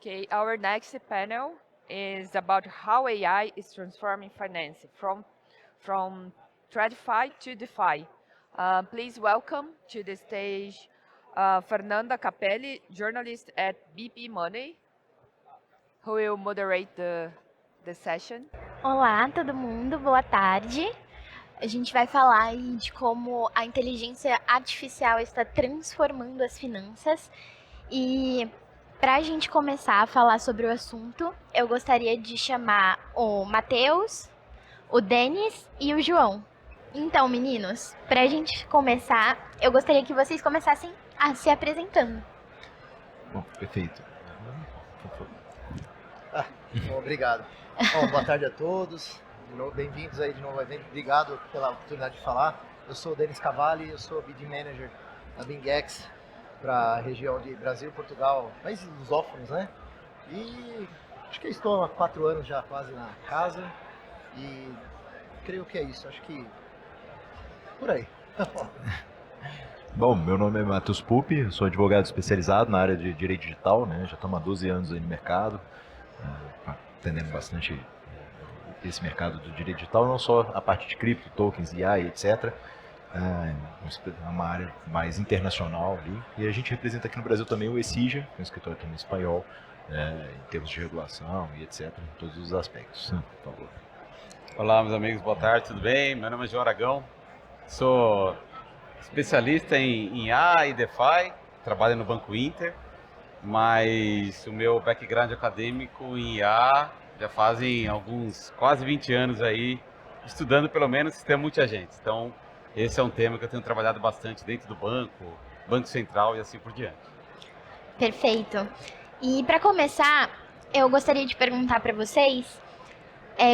Okay, our next panel is about how AI is transforming finance from TradFi to DeFi. Please welcome to the stage Fernanda Capelli, journalist at BP Money, who will moderate the session. Olá, todo mundo, boa tarde. A gente vai falar aí de como a inteligência artificial está transformando as finanças. E para a gente começar a falar sobre o assunto, eu gostaria de chamar o Matheus, o Denis e o João. Então, meninos, para a gente começar, eu gostaria que vocês começassem se apresentando. Bom, perfeito. Bom, obrigado. Bom, boa tarde a todos. Bem-vindos aí de novo ao evento. Obrigado pela oportunidade de falar. Eu sou o Denis Cavalli, eu sou BD Manager da BingX para a região de Brasil, Portugal, países lusófonos, né? E acho que estou há 4 anos já quase na casa e creio que é isso. Acho que por aí. Bom, meu nome é Matheus Pupi, sou advogado especializado na área de direito digital, né? Já estamos há 12 anos aí no mercado, atendendo bastante esse mercado do direito digital, não só a parte de cripto, tokens, IA, etc. É uma área mais internacional ali. E a gente representa aqui no Brasil também o Exija, que é um escritório também espanhol, em termos de regulação e etc, em todos os aspectos. Por favor. Olá, meus amigos, boa tarde, tudo bem? Meu nome é João Aragão, sou especialista em IA e DeFi, trabalho no Banco Inter, mas o meu background acadêmico em IA já fazem quase 20 anos aí, estudando pelo menos sistema multiagentes. Então, esse é um tema que eu tenho trabalhado bastante dentro do Banco Central e assim por diante. Perfeito. E para começar, eu gostaria de perguntar para vocês,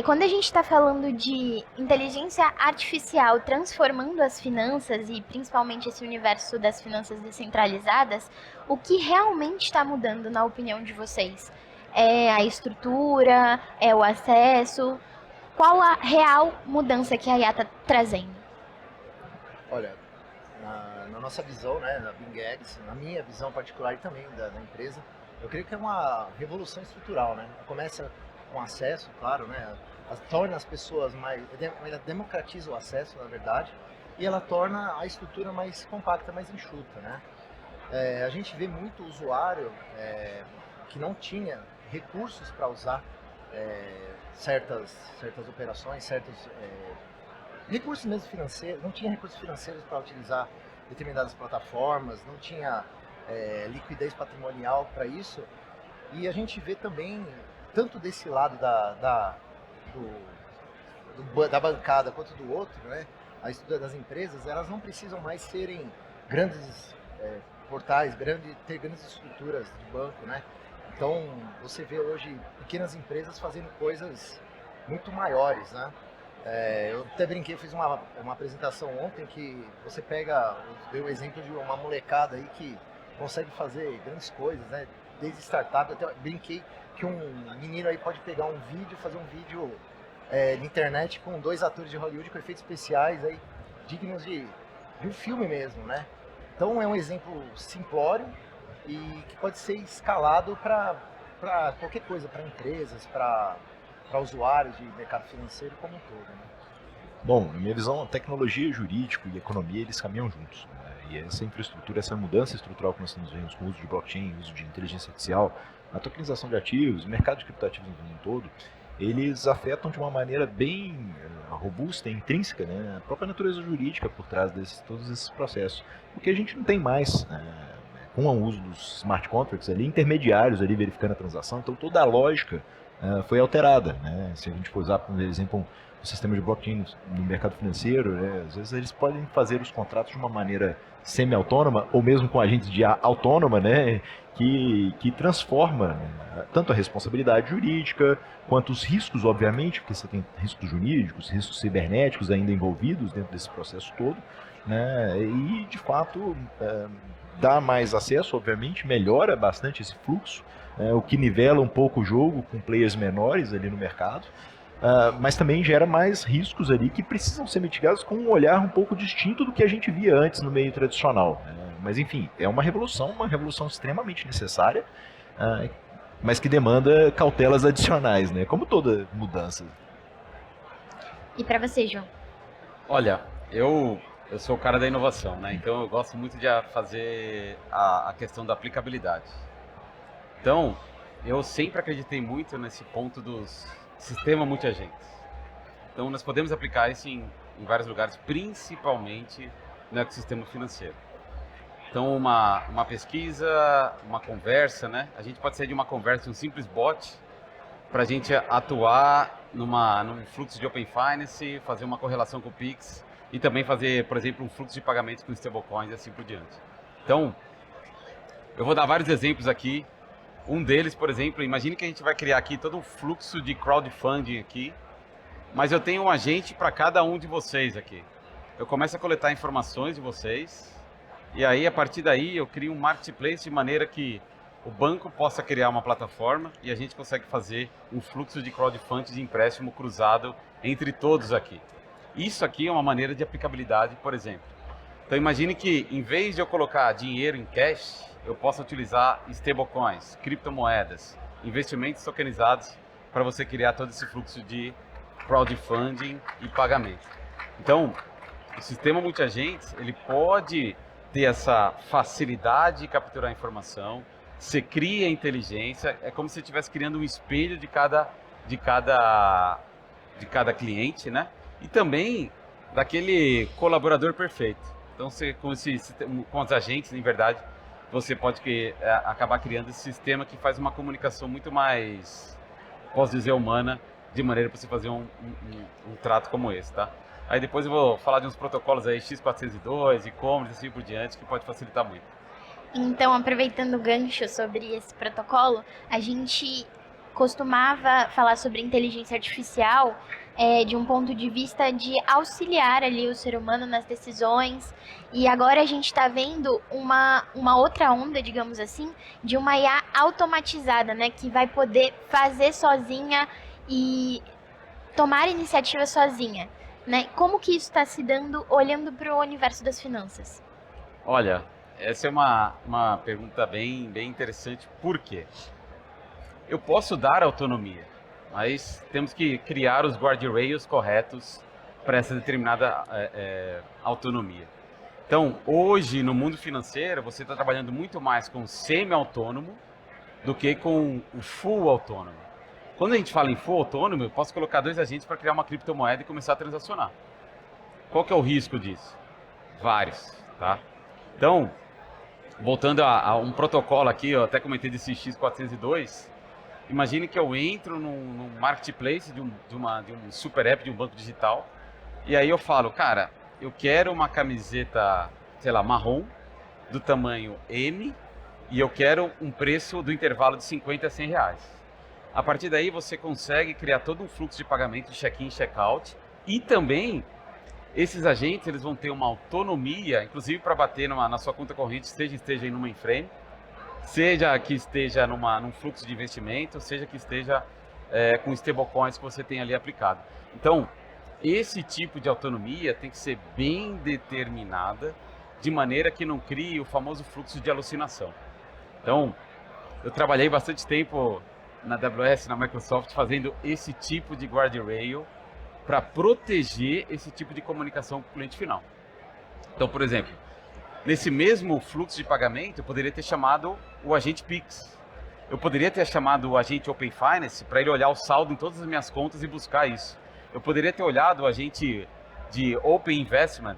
quando a gente está falando de inteligência artificial transformando as finanças e principalmente esse universo das finanças descentralizadas, o que realmente está mudando na opinião de vocês? É a estrutura? É o acesso? Qual a real mudança que a IA está trazendo? Olha, na nossa visão, né, na BingX, na minha visão particular e também da empresa, eu creio que é uma revolução estrutural, né? Começa com acesso, claro, né? Torna as pessoas ela democratiza o acesso, na verdade, e ela torna a estrutura mais compacta, mais enxuta, né? A gente vê muito usuário que não tinha recursos para usar certas operações, recursos mesmo financeiros, não tinha recursos financeiros para utilizar determinadas plataformas, não tinha liquidez patrimonial para isso, e a gente vê também, tanto desse lado da bancada quanto do outro, né? A estrutura das empresas, elas não precisam mais serem grandes portais, ter grandes estruturas de banco, né? Então, você vê hoje pequenas empresas fazendo coisas muito maiores, né? Eu até brinquei, fiz uma apresentação ontem que você deu o exemplo de uma molecada aí que consegue fazer grandes coisas, né? Desde startup, até brinquei que um menino aí pode pegar um vídeo, fazer um vídeo de internet com 2 atores de Hollywood com efeitos especiais aí, dignos de um filme mesmo, né? Então é um exemplo simplório e que pode ser escalado para qualquer coisa, para empresas, para usuários de mercado financeiro como um todo, né? Bom, na minha visão, tecnologia, jurídico e economia, eles caminham juntos, né? E essa infraestrutura, essa mudança estrutural que nós estamos vendo com o uso de blockchain, uso de inteligência artificial, a tokenização de ativos, o mercado de criptoativos no todo, eles afetam de uma maneira bem robusta e intrínseca, né, a própria natureza jurídica por trás de todos esses processos. Porque a gente não tem mais, com o uso dos smart contracts, ali, intermediários ali verificando a transação, então toda a lógica foi alterada, né? Se a gente for usar, por exemplo, o sistema de blockchain no mercado financeiro, né, às vezes eles podem fazer os contratos de uma maneira semi-autônoma ou mesmo com agentes de IA autônoma, né, que transforma, né, tanto a responsabilidade jurídica quanto os riscos, obviamente, porque você tem riscos jurídicos, riscos cibernéticos ainda envolvidos dentro desse processo todo, né, e de fato dá mais acesso, obviamente, melhora bastante esse fluxo, o que nivela um pouco o jogo com players menores ali no mercado. Mas também gera mais riscos ali que precisam ser mitigados com um olhar um pouco distinto do que a gente via antes no meio tradicional. Mas enfim, é uma revolução extremamente necessária, mas que demanda cautelas adicionais, né? Como toda mudança. E para você, João? Olha, eu sou o cara da inovação, né? Então eu gosto muito de fazer a questão da aplicabilidade. Então, eu sempre acreditei muito nesse ponto dos sistema multiagentes. Então, nós podemos aplicar isso em vários lugares, principalmente no ecossistema financeiro. Então, uma pesquisa, uma conversa, né? A gente pode sair de uma conversa, um simples bot, para a gente atuar num fluxo de Open Finance, fazer uma correlação com o Pix e também fazer, por exemplo, um fluxo de pagamentos com stablecoins e assim por diante. Então, eu vou dar vários exemplos aqui. Um deles, por exemplo, imagine que a gente vai criar aqui todo um fluxo de crowdfunding aqui, mas eu tenho um agente para cada um de vocês aqui. Eu começo a coletar informações de vocês e aí, a partir daí, eu crio um marketplace de maneira que o banco possa criar uma plataforma e a gente consegue fazer um fluxo de crowdfunding de empréstimo cruzado entre todos aqui. Isso aqui é uma maneira de aplicabilidade, por exemplo. Então imagine que em vez de eu colocar dinheiro em cash, eu possa utilizar stablecoins, criptomoedas, investimentos tokenizados para você criar todo esse fluxo de crowdfunding e pagamento. Então, o sistema multiagentes, ele pode ter essa facilidade de capturar informação, você cria inteligência, é como se você estivesse criando um espelho de cada cliente, né? E também daquele colaborador perfeito. Então, você, com os agentes, em verdade, você pode acabar criando esse sistema que faz uma comunicação muito mais, posso dizer, humana, de maneira para você fazer um trato como esse, tá? Aí depois eu vou falar de uns protocolos aí, X402, e-commerce, assim por diante, que pode facilitar muito. Então, aproveitando o gancho sobre esse protocolo, a gente costumava falar sobre inteligência artificial de um ponto de vista de auxiliar ali o ser humano nas decisões, e agora a gente está vendo uma outra onda, digamos assim, de uma IA automatizada, né, que vai poder fazer sozinha e tomar iniciativa sozinha, né? Como que isso está se dando olhando para o universo das finanças? Olha, essa é uma pergunta bem interessante. Por quê? Eu posso dar autonomia, mas temos que criar os guardrails corretos para essa determinada autonomia. Então, hoje, no mundo financeiro, você está trabalhando muito mais com semi-autônomo do que com o full autônomo. Quando a gente fala em full autônomo, eu posso colocar 2 agentes para criar uma criptomoeda e começar a transacionar. Qual que é o risco disso? Vários, tá? Então, voltando a um protocolo aqui, eu até comentei desse X402, imagine que eu entro num marketplace de um super app de um banco digital, e aí eu falo, cara, eu quero uma camiseta, sei lá, marrom, do tamanho M, e eu quero um preço do intervalo de 50 a 100 reais. A partir daí você consegue criar todo um fluxo de pagamento de check-in e check-out, e também esses agentes eles vão ter uma autonomia, inclusive para bater na sua conta corrente, esteja em uma mainframe, seja que esteja num fluxo de investimento, seja que esteja com stablecoins que você tem ali aplicado. Então, esse tipo de autonomia tem que ser bem determinada, de maneira que não crie o famoso fluxo de alucinação. Então, eu trabalhei bastante tempo na AWS, na Microsoft, fazendo esse tipo de guardrail para proteger esse tipo de comunicação com o cliente final. Então, por exemplo, nesse mesmo fluxo de pagamento, eu poderia ter chamado o agente Pix. Eu poderia ter chamado o agente Open Finance para ele olhar o saldo em todas as minhas contas e buscar isso. Eu poderia ter olhado o agente de Open Investment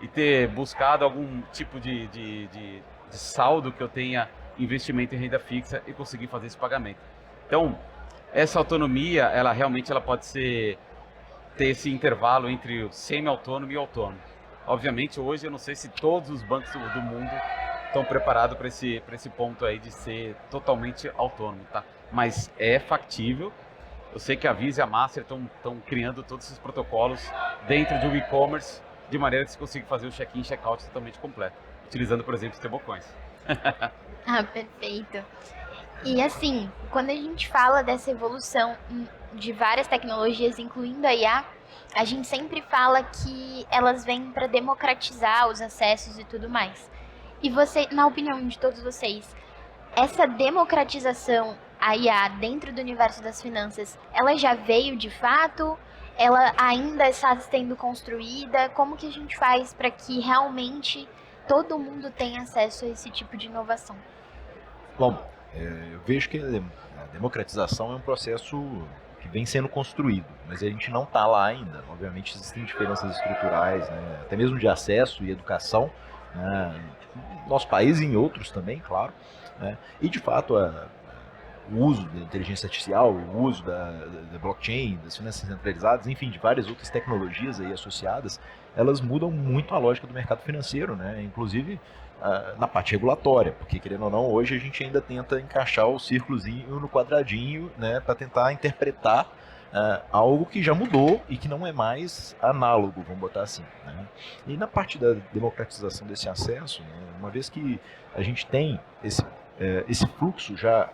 e ter buscado algum tipo de saldo que eu tenha investimento em renda fixa e conseguir fazer esse pagamento. Então, essa autonomia, ela realmente pode ter esse intervalo entre o semi-autônomo e o autônomo. Obviamente, hoje eu não sei se todos os bancos do mundo estão preparados para esse ponto aí de ser totalmente autônomo, tá? Mas é factível. Eu sei que a Visa e a Master estão criando todos esses protocolos dentro de um e-commerce, de maneira que você consiga fazer o check-in e check-out totalmente completo, utilizando, por exemplo, stablecoins. Ah, perfeito. E assim, quando a gente fala dessa evolução de várias tecnologias, incluindo a IA, a gente sempre fala que elas vêm para democratizar os acessos e tudo mais. E você, na opinião de todos vocês, essa democratização a IA dentro do universo das finanças, ela já veio de fato? Ela ainda está sendo construída? Como que a gente faz para que realmente todo mundo tenha acesso a esse tipo de inovação? Bom, eu vejo que a democratização é um processo que vem sendo construído, mas a gente não está lá ainda. Obviamente existem diferenças estruturais, né, até mesmo de acesso e educação, né, no nosso país e em outros também, claro. Né, e de fato o uso da inteligência artificial, o uso da blockchain, das finanças centralizadas, enfim, de várias outras tecnologias aí associadas, elas mudam muito a lógica do mercado financeiro, né? Inclusive na parte regulatória, porque querendo ou não, hoje a gente ainda tenta encaixar o círculozinho no quadradinho, né, para tentar interpretar algo que já mudou e que não é mais análogo, vamos botar assim. Né? E na parte da democratização desse acesso, né, uma vez que a gente tem esse fluxo já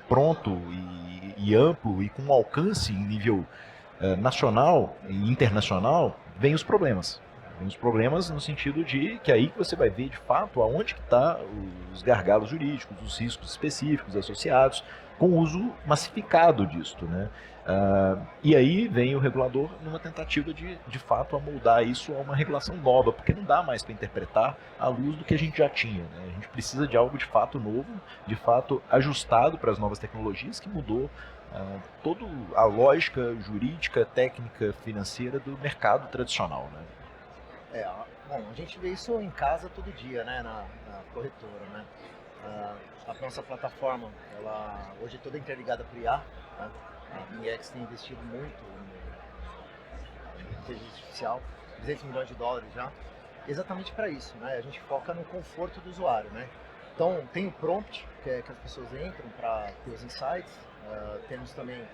pronto e amplo e com alcance em nível nacional e internacional, vem os problemas. Vem os problemas no sentido de que aí que você vai ver de fato aonde que está os gargalos jurídicos, os riscos específicos associados com o uso massificado disto, né? E aí vem o regulador numa tentativa de fato amoldar isso a uma regulação nova, porque não dá mais para interpretar à luz do que a gente já tinha, né? A gente precisa de algo de fato novo, de fato ajustado para as novas tecnologias, que mudou toda a lógica jurídica, técnica, financeira do mercado tradicional, né? Bom, a gente vê isso em casa todo dia, né, na corretora, né? A nossa plataforma, ela hoje é toda interligada por IA, né? A BingX tem investido muito em inteligência artificial, 200 milhões de dólares já, exatamente para isso, né? A gente foca no conforto do usuário, né? Então, tem o prompt, que é que as pessoas entram para ter os insights, temos também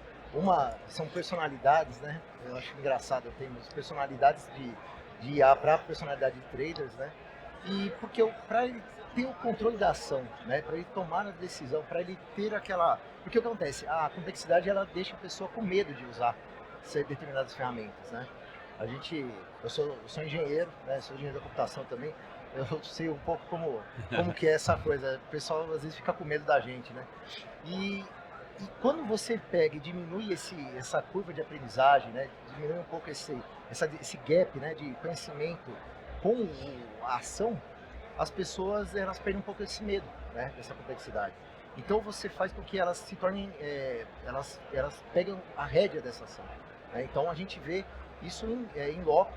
são personalidades, né? Eu acho engraçado, temos personalidades de IA para personalidade de traders, né? E porque para ele ter o controle da ação, né? Para ele tomar a decisão, para ele ter aquela... Porque o que acontece? A complexidade, ela deixa a pessoa com medo de usar determinadas ferramentas, né? Eu sou engenheiro, né? Sou engenheiro da computação também. Eu sei um pouco como que é essa coisa. O pessoal às vezes fica com medo da gente, né? E quando você pega e diminui essa curva de aprendizagem, né? Diminui um pouco esse gap, né, de conhecimento com a ação, as pessoas elas perdem um pouco esse medo, né, dessa complexidade. Então você faz com que elas se tornem, elas peguem a rédea dessa ação. Né? Então a gente vê isso em loco.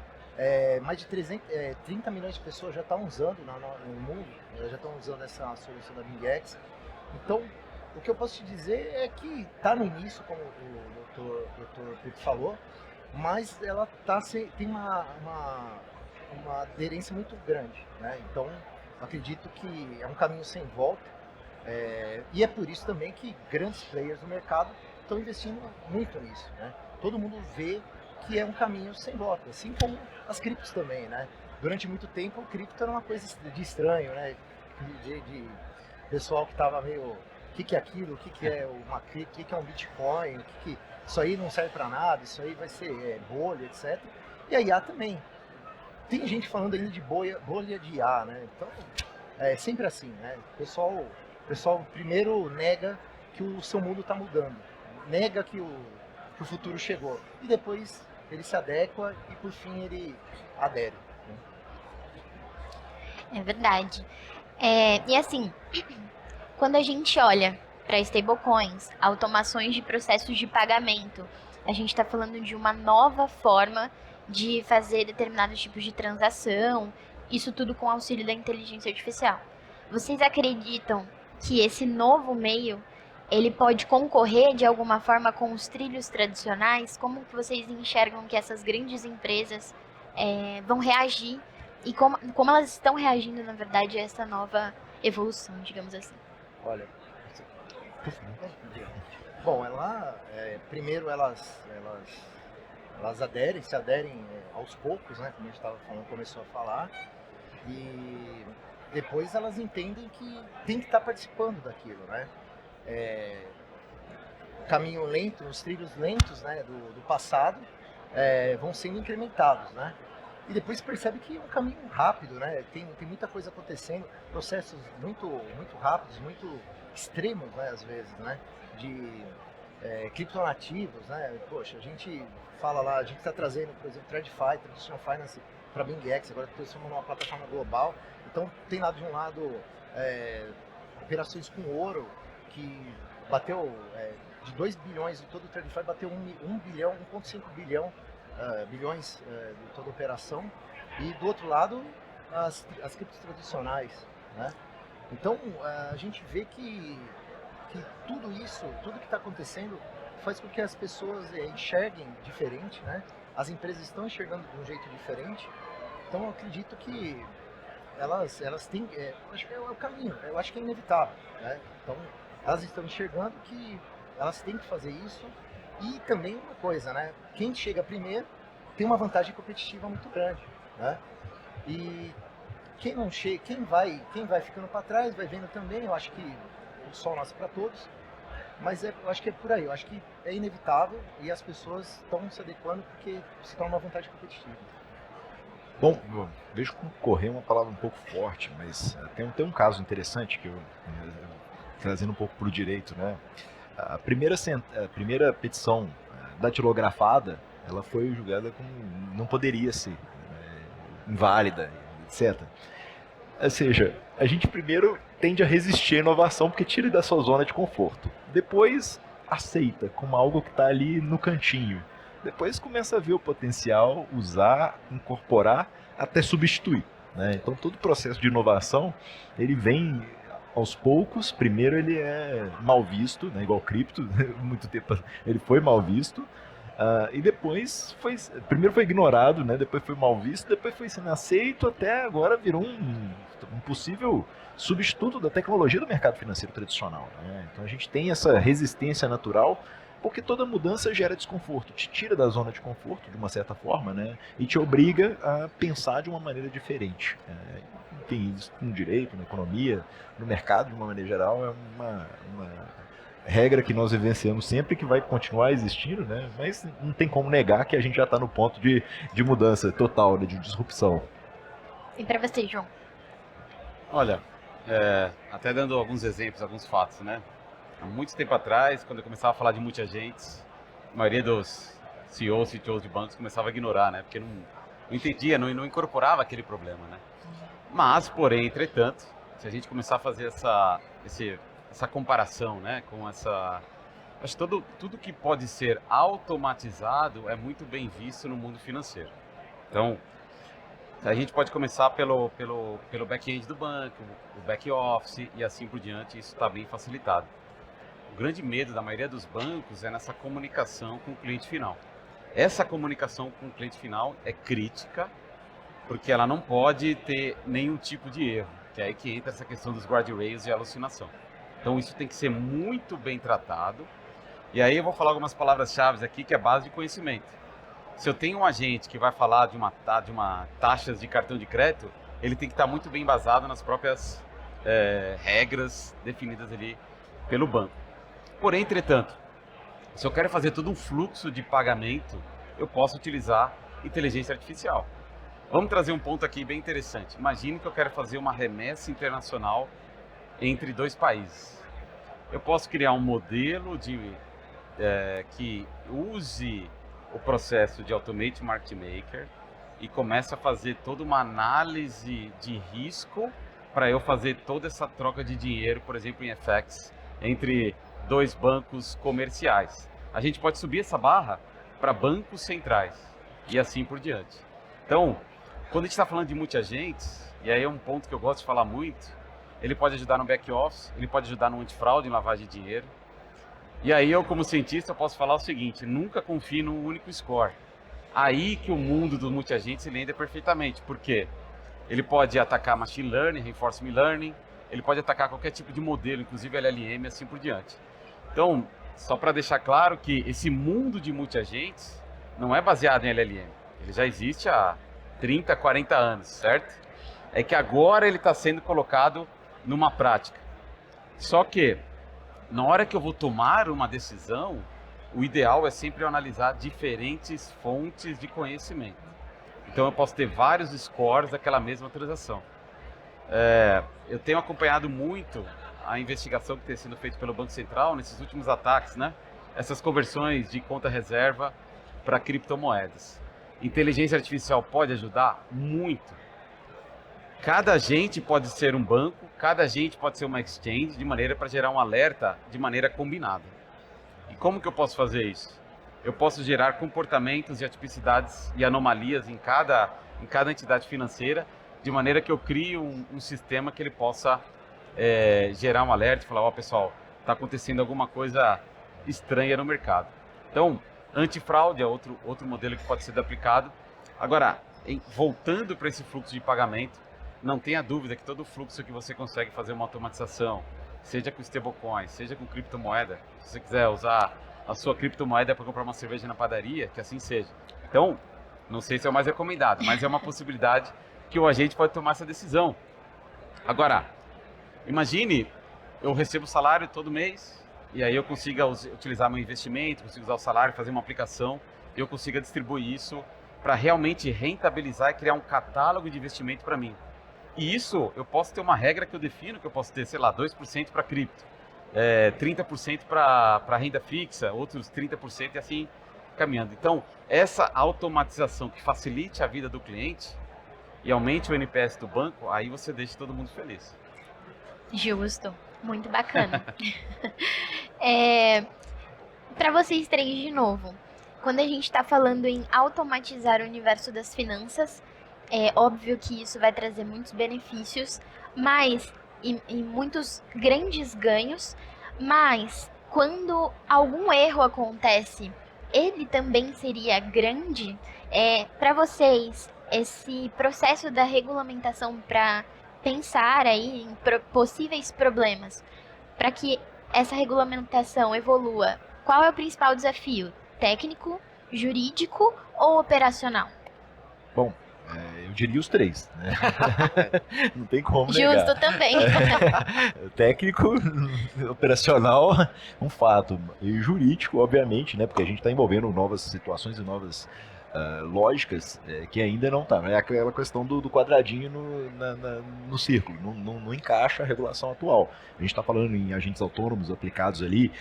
Mais de 30 milhões de pessoas já estão usando no mundo, já estão usando essa solução da BingX. Então, o que eu posso te dizer é que está no início, como o Dr. Pedro falou, mas ela tem uma aderência muito grande, né? Então, acredito que é um caminho sem volta, e é por isso também que grandes players do mercado estão investindo muito nisso, né? Todo mundo vê que é um caminho sem volta, assim como as criptos também, né? Durante muito tempo, o cripto era uma coisa de estranho, né? De pessoal que estava meio... O que é aquilo? O que é uma cripto? O que é um Bitcoin? Isso aí não serve para nada, isso aí vai ser bolha, etc. E a IA também. Tem gente falando ainda de bolha de IA, né? Então, é sempre assim, né? O pessoal primeiro nega que o seu mundo está mudando, nega que o futuro chegou, e depois ele se adequa e por fim ele adere. Né? É verdade. E assim, quando a gente olha para stablecoins, automações de processos de pagamento, a gente está falando de uma nova forma de fazer determinados tipos de transação, isso tudo com auxílio da inteligência artificial. Vocês acreditam que esse novo meio, ele pode concorrer de alguma forma com os trilhos tradicionais? Como que vocês enxergam que essas grandes empresas vão reagir e como elas estão reagindo, na verdade, a essa nova evolução, digamos assim? Olha, bom, primeiro elas se aderem aos poucos, né, como a gente estava falando, começou a falar, e depois elas entendem que tem que estar participando daquilo, né? O caminho lento, os trilhos lentos, né, do passado vão sendo incrementados, né? e depois percebe que é um caminho rápido, né? Tem muita coisa acontecendo, processos muito rápidos, muito extremos, né, às vezes, né? De criptonativos, né? Poxa, a gente fala lá, a gente está trazendo, por exemplo, TradFi, Traditional Finance para BingX, agora transformando numa plataforma global. Então tem lá de um lado operações com ouro, que bateu de 2 bilhões, de todo o TradFi bateu 1 bilhão, 1,5 bilhão bilhões de toda a operação, e do outro lado as criptos tradicionais, né? Então a gente vê que tudo isso, tudo que está acontecendo faz com que as pessoas enxerguem diferente, né? As empresas estão enxergando de um jeito diferente, então eu acredito que elas têm, acho que é o caminho, eu acho que é inevitável, né? Então elas estão enxergando que elas têm que fazer isso. E também uma coisa, né? Quem chega primeiro tem uma vantagem competitiva muito grande, né? E quem não chega, quem vai ficando para trás, vai vendo também. Eu acho que o sol nasce para todos, mas eu acho que é por aí. Eu acho que é inevitável e as pessoas estão se adequando porque se torna uma vantagem competitiva. Bom, vejo concorrer uma palavra um pouco forte, mas tem um caso interessante que eu trazendo um pouco para o direito, né? A primeira petição datilografada, ela foi julgada como não poderia ser inválida, etc. Ou seja, a gente primeiro tende a resistir à inovação porque tira da sua zona de conforto. Depois aceita como algo que está ali no cantinho. Depois começa a ver o potencial, usar, incorporar, até substituir, né? Então todo o processo de inovação, ele vem aos poucos. Primeiro ele é mal visto, né? Igual cripto, muito tempo ele foi mal visto, e depois primeiro foi ignorado, né? Depois foi mal visto, depois foi sendo aceito, até agora virou um possível substituto da tecnologia do mercado financeiro tradicional, né? Então a gente tem essa resistência natural, porque toda mudança gera desconforto, te tira da zona de conforto de uma certa forma, né? E te obriga a pensar de uma maneira diferente. Tem isso no direito, na economia, no mercado de uma maneira geral, é uma regra que nós vivenciamos sempre, que vai continuar existindo, né? Mas não tem como negar que a gente já está no ponto de mudança total, né? De disrupção. E para você, João? Olha, até dando alguns exemplos, alguns fatos, né? Há muito tempo atrás, quando eu começava a falar de multi-agentes, a maioria dos CEOs, CTOs de bancos começava a ignorar, né? Porque não entendia, não incorporava aquele problema, né? Mas, porém, entretanto, se a gente começar a fazer essa comparação, né, com essa... Acho que tudo que pode ser automatizado é muito bem visto no mundo financeiro. Então, a gente pode começar pelo back-end do banco, o back-office e assim por diante, isso está bem facilitado. O grande medo da maioria dos bancos é nessa comunicação com o cliente final. Essa comunicação com o cliente final é crítica, porque ela não pode ter nenhum tipo de erro, que é aí que entra essa questão dos guardrails e alucinação. Então isso tem que ser muito bem tratado, e aí eu vou falar algumas palavras-chave aqui que é base de conhecimento. Se eu tenho um agente que vai falar de uma taxas de cartão de crédito, ele tem que estar muito bem embasado nas próprias regras definidas ali pelo banco. Porém, entretanto, se eu quero fazer todo um fluxo de pagamento, eu posso utilizar inteligência artificial. Vamos trazer um ponto aqui bem interessante. Imagine que eu quero fazer uma remessa internacional entre 2 países. Eu posso criar um modelo que use o processo de Automated Market Maker e comece a fazer toda uma análise de risco para eu fazer toda essa troca de dinheiro, por exemplo, em FX, entre 2 bancos comerciais. A gente pode subir essa barra para bancos centrais e assim por diante. Então, quando a gente está falando de multi-agentes, e aí é um ponto que eu gosto de falar muito, ele pode ajudar no back-office, ele pode ajudar no antifraude, em lavagem de dinheiro. E aí eu, como cientista, posso falar o seguinte: nunca confie num único score. Aí que o mundo dos multi-agentes ele ainda é perfeitamente, porque ele pode atacar machine learning, reinforcement learning, ele pode atacar qualquer tipo de modelo, inclusive LLM e assim por diante. Então, só para deixar claro que esse mundo de multi-agentes não é baseado em LLM, ele já existe há 30, 40 anos, certo? É que agora ele está sendo colocado numa prática. Só que, na hora que eu vou tomar uma decisão, o ideal é sempre eu analisar diferentes fontes de conhecimento. Então eu posso ter vários scores daquela mesma transação. Eu tenho acompanhado muito a investigação que tem sido feita pelo Banco Central nesses últimos ataques, né? Essas conversões de conta reserva para criptomoedas. Inteligência artificial pode ajudar? Muito. Cada agente pode ser um banco, cada agente pode ser uma exchange, de maneira para gerar um alerta de maneira combinada. E como que eu posso fazer isso? Eu posso gerar comportamentos e atipicidades e anomalias em cada entidade financeira, de maneira que eu crie um sistema que ele possa gerar um alerta e falar, ó, pessoal, está acontecendo alguma coisa estranha no mercado. Então, antifraude é outro modelo que pode ser aplicado. Agora, voltando para esse fluxo de pagamento, não tenha dúvida que todo fluxo que você consegue fazer uma automatização, seja com stablecoin, seja com criptomoeda, se você quiser usar a sua criptomoeda para comprar uma cerveja na padaria, que assim seja. Então, não sei se é o mais recomendado, mas é uma possibilidade que o agente pode tomar essa decisão. Agora, imagine, eu recebo salário todo mês, e aí eu consiga utilizar meu investimento, consigo usar o salário, fazer uma aplicação, e eu consiga distribuir isso para realmente rentabilizar e criar um catálogo de investimento para mim. E isso, eu posso ter uma regra que eu defino, que eu posso ter, sei lá, 2% para cripto, 30% para renda fixa, outros 30% e assim caminhando. Então, essa automatização que facilite a vida do cliente e aumente o NPS do banco, aí você deixa todo mundo feliz. Justo, muito bacana. Para vocês três de novo, quando a gente está falando em automatizar o universo das finanças, é óbvio que isso vai trazer muitos benefícios, mas e muitos grandes ganhos, mas quando algum erro acontece, ele também seria grande? Para vocês, esse processo da regulamentação para pensar aí em possíveis problemas, para que essa regulamentação evolua, qual é o principal desafio? Técnico, jurídico ou operacional? Bom, eu diria os três, né? Não tem como negar. Justo também. Técnico, operacional, um fato. E jurídico, obviamente, né? Porque a gente está envolvendo novas situações e novas lógicas que ainda não tá. É aquela questão do quadradinho no círculo. Não encaixa a regulação atual. A gente está falando em agentes autônomos aplicados ali,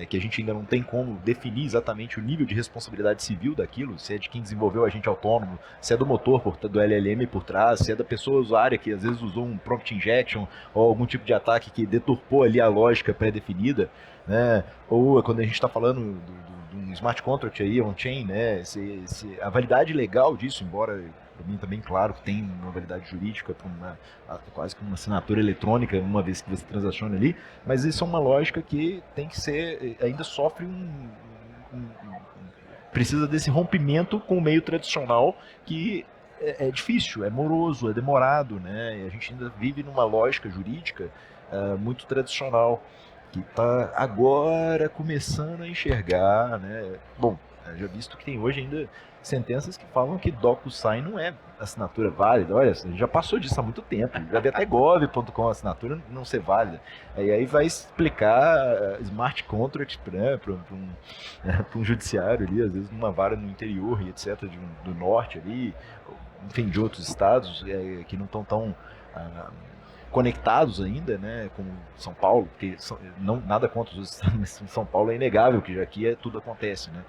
que a gente ainda não tem como definir exatamente o nível de responsabilidade civil daquilo, se é de quem desenvolveu o agente autônomo, se é do motor do LLM por trás, se é da pessoa usuária que às vezes usou um prompt injection ou algum tipo de ataque que deturpou ali a lógica pré-definida, né? Ou quando a gente está falando de um smart contract aí on-chain, né? A validade legal disso, embora para mim também claro que tem uma validade jurídica para quase que uma assinatura eletrônica uma vez que você transaciona ali, mas isso é uma lógica que tem que ser, ainda sofre precisa desse rompimento com o meio tradicional que é difícil, é moroso, é demorado, né? E a gente ainda vive numa lógica jurídica muito tradicional, que está agora começando a enxergar, né? Bom, já visto que tem hoje ainda sentenças que falam que DocuSign não é assinatura válida. Olha, já passou disso há muito tempo. Já vi até gov.com assinatura não ser válida. E aí vai explicar smart contract para um judiciário ali, às vezes numa vara no interior e etc. do norte ali, enfim, de outros estados que não estão tão conectados ainda, né, como São Paulo, porque nada contra os estados, mas São Paulo é inegável que já aqui tudo acontece, né,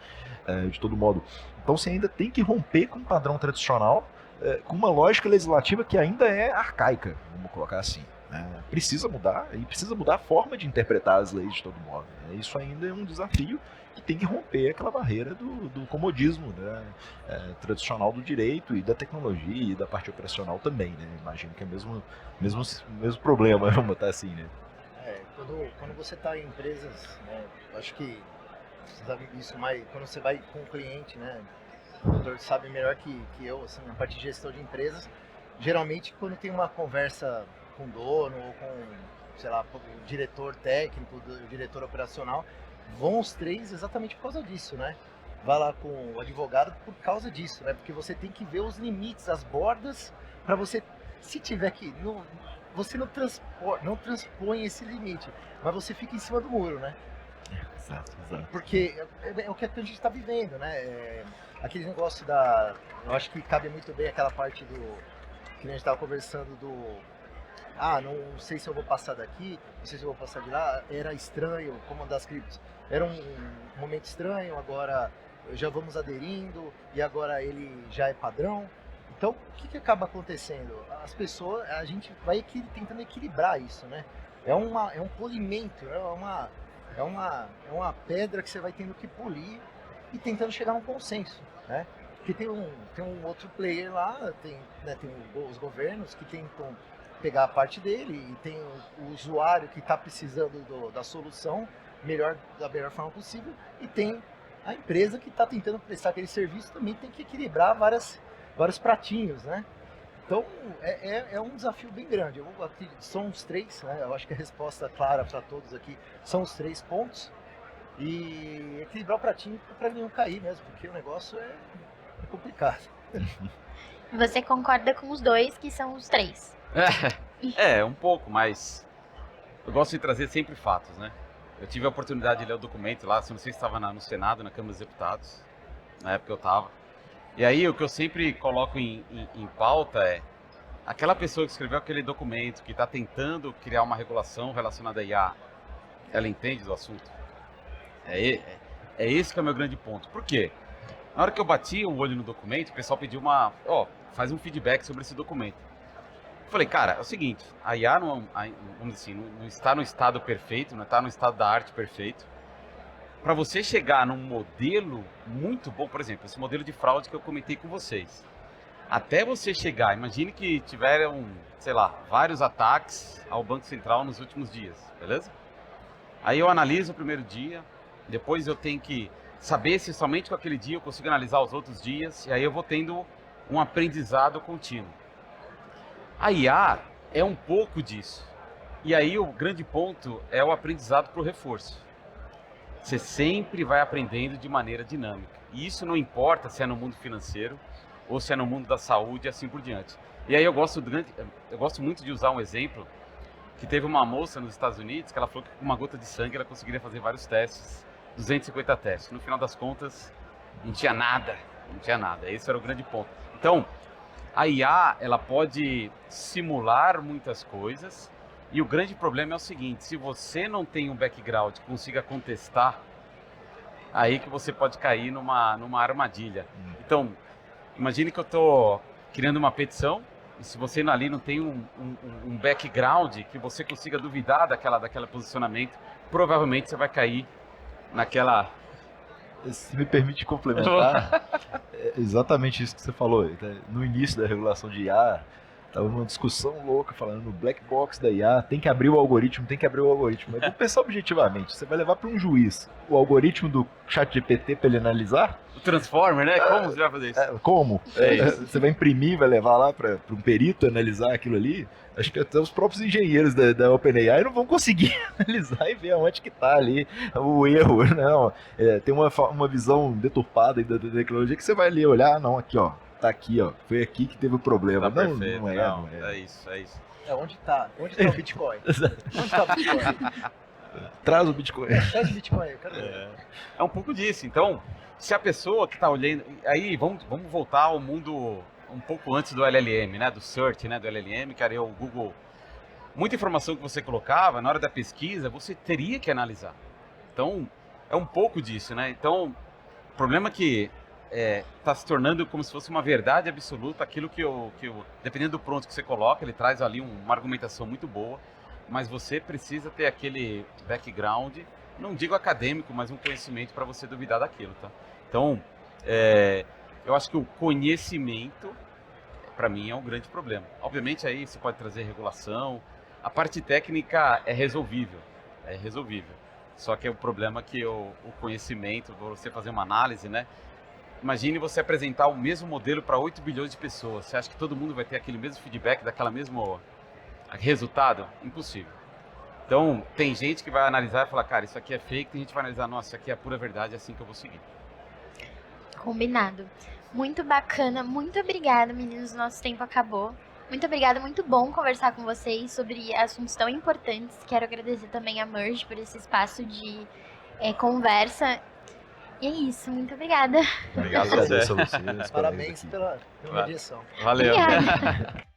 de todo modo. Então você ainda tem que romper com um padrão tradicional, com uma lógica legislativa que ainda é arcaica, vamos colocar assim. Precisa mudar, e precisa mudar a forma de interpretar as leis de todo modo. Isso ainda é um desafio que tem que romper aquela barreira do comodismo, né, tradicional do direito e da tecnologia e da parte operacional também, né? Imagino que é o mesmo problema, vamos botar assim, né? Quando você está em empresas, né, acho que você sabe isso mais, quando você vai com o cliente, né, o doutor sabe melhor que eu, assim, a parte de gestão de empresas, geralmente quando tem uma conversa com o dono ou com, sei lá, o diretor técnico, o diretor operacional, vão os três exatamente por causa disso, né? Vai lá com o advogado por causa disso, né? Porque você tem que ver os limites, as bordas, para você, se tiver que, você não transpõe esse limite, mas você fica em cima do muro, né? Exato, exato. Porque é o que a gente está vivendo, né? Aquele negócio eu acho que cabe muito bem aquela parte que a gente estava conversando não sei se eu vou passar daqui, não sei se eu vou passar de lá. Era estranho, como das criptos. Era um momento estranho, agora já vamos aderindo e agora ele já é padrão. Então, o que acaba acontecendo? A gente vai tentando equilibrar isso, né? É um polimento, é uma pedra que você vai tendo que polir e tentando chegar a um consenso, né? Porque tem um outro player lá, tem os governos que tentam pegar a parte dele e tem o usuário que está precisando da solução da melhor forma possível e tem a empresa que está tentando prestar aquele serviço, também tem que equilibrar vários pratinhos, né? Então é um desafio bem grande. São os três, né? Eu acho que a resposta clara para todos aqui são os 3 pontos e equilibrar o pratinho para ele não cair mesmo, porque o negócio é complicado. Você concorda com os 2, que são os 3? Um pouco, mas eu gosto de trazer sempre fatos, né? Eu tive a oportunidade de ler o documento lá, não sei se estava no Senado, na Câmara dos Deputados, na época eu estava. E aí o que eu sempre coloco em pauta é aquela pessoa que escreveu aquele documento, que está tentando criar uma regulação relacionada a IA, ela entende do assunto? É esse que é o meu grande ponto. Por quê? Na hora que eu bati o olho no documento, o pessoal pediu faz um feedback sobre esse documento. Eu falei, cara, é o seguinte, a IA vamos dizer assim, não está no estado perfeito, não está no estado da arte perfeito. Para você chegar num modelo muito bom, por exemplo, esse modelo de fraude que eu comentei com vocês, até você chegar, imagine que tiveram, sei lá, vários ataques ao Banco Central nos últimos dias, beleza? Aí eu analiso o primeiro dia, depois eu tenho que saber se somente com aquele dia eu consigo analisar os outros dias, e aí eu vou tendo um aprendizado contínuo. A IA é um pouco disso. E aí o grande ponto é o aprendizado para o reforço. Você sempre vai aprendendo de maneira dinâmica. E isso não importa se é no mundo financeiro ou se é no mundo da saúde e assim por diante. E aí eu gosto muito de usar um exemplo que teve uma moça nos Estados Unidos que ela falou que com uma gota de sangue ela conseguiria fazer vários testes, 250 testes. No final das contas, não tinha nada. Esse era o grande ponto. Então, a IA, ela pode simular muitas coisas e o grande problema é o seguinte, se você não tem um background que consiga contestar, aí que você pode cair numa armadilha. Então, imagine que eu estou criando uma petição e se você ali não tem um background que você consiga duvidar daquele posicionamento, provavelmente você vai cair naquela... Se me permite complementar, é exatamente isso que você falou. No início da regulação de IA, estava uma discussão louca falando no black box da IA, tem que abrir o algoritmo. Mas vou pensar objetivamente, você vai levar para um juiz o algoritmo do ChatGPT para ele analisar? O Transformer, né? Como você vai fazer isso? Como? Você vai imprimir, vai levar lá para um perito analisar aquilo ali? Acho que até os próprios engenheiros da OpenAI não vão conseguir analisar e ver aonde que está ali o erro. Não, tem uma visão deturpada da tecnologia que você vai ali olhar, não, aqui ó, tá aqui ó, foi aqui que teve o problema. Tá não, perfeito, não é. É isso. Onde tá o Bitcoin? Onde tá o Bitcoin? Traz o Bitcoin. Traz o Bitcoin, cadê? É um pouco disso. Então, se a pessoa que está olhando... Aí, vamos voltar ao mundo um pouco antes do LLM, né? Do search, né? Do LLM, que era o Google. Muita informação que você colocava, na hora da pesquisa, você teria que analisar. Então, é um pouco disso, né? Então, o problema é que está se tornando como se fosse uma verdade absoluta, aquilo que dependendo do prompt que você coloca, ele traz ali uma argumentação muito boa, mas você precisa ter aquele background, não digo acadêmico, mas um conhecimento para você duvidar daquilo, tá? Então, eu acho que o conhecimento, para mim, é um grande problema. Obviamente, aí você pode trazer regulação, a parte técnica é resolvível. Só que é o problema que o conhecimento, você fazer uma análise, né? Imagine você apresentar o mesmo modelo para 8 bilhões de pessoas. Você acha que todo mundo vai ter aquele mesmo feedback, daquela mesmo resultado? Impossível. Então, tem gente que vai analisar e falar, cara, isso aqui é fake, tem gente que vai analisar, nossa, isso aqui é a pura verdade, é assim que eu vou seguir. Combinado. Muito bacana, muito obrigada, meninos, nosso tempo acabou. Muito obrigada, muito bom conversar com vocês sobre assuntos tão importantes. Quero agradecer também a Merge por esse espaço de conversa. E é isso, muito obrigada. Obrigado a você. Agradeço a vocês, Parabéns aqui. pela mediação. Valeu. Obrigada.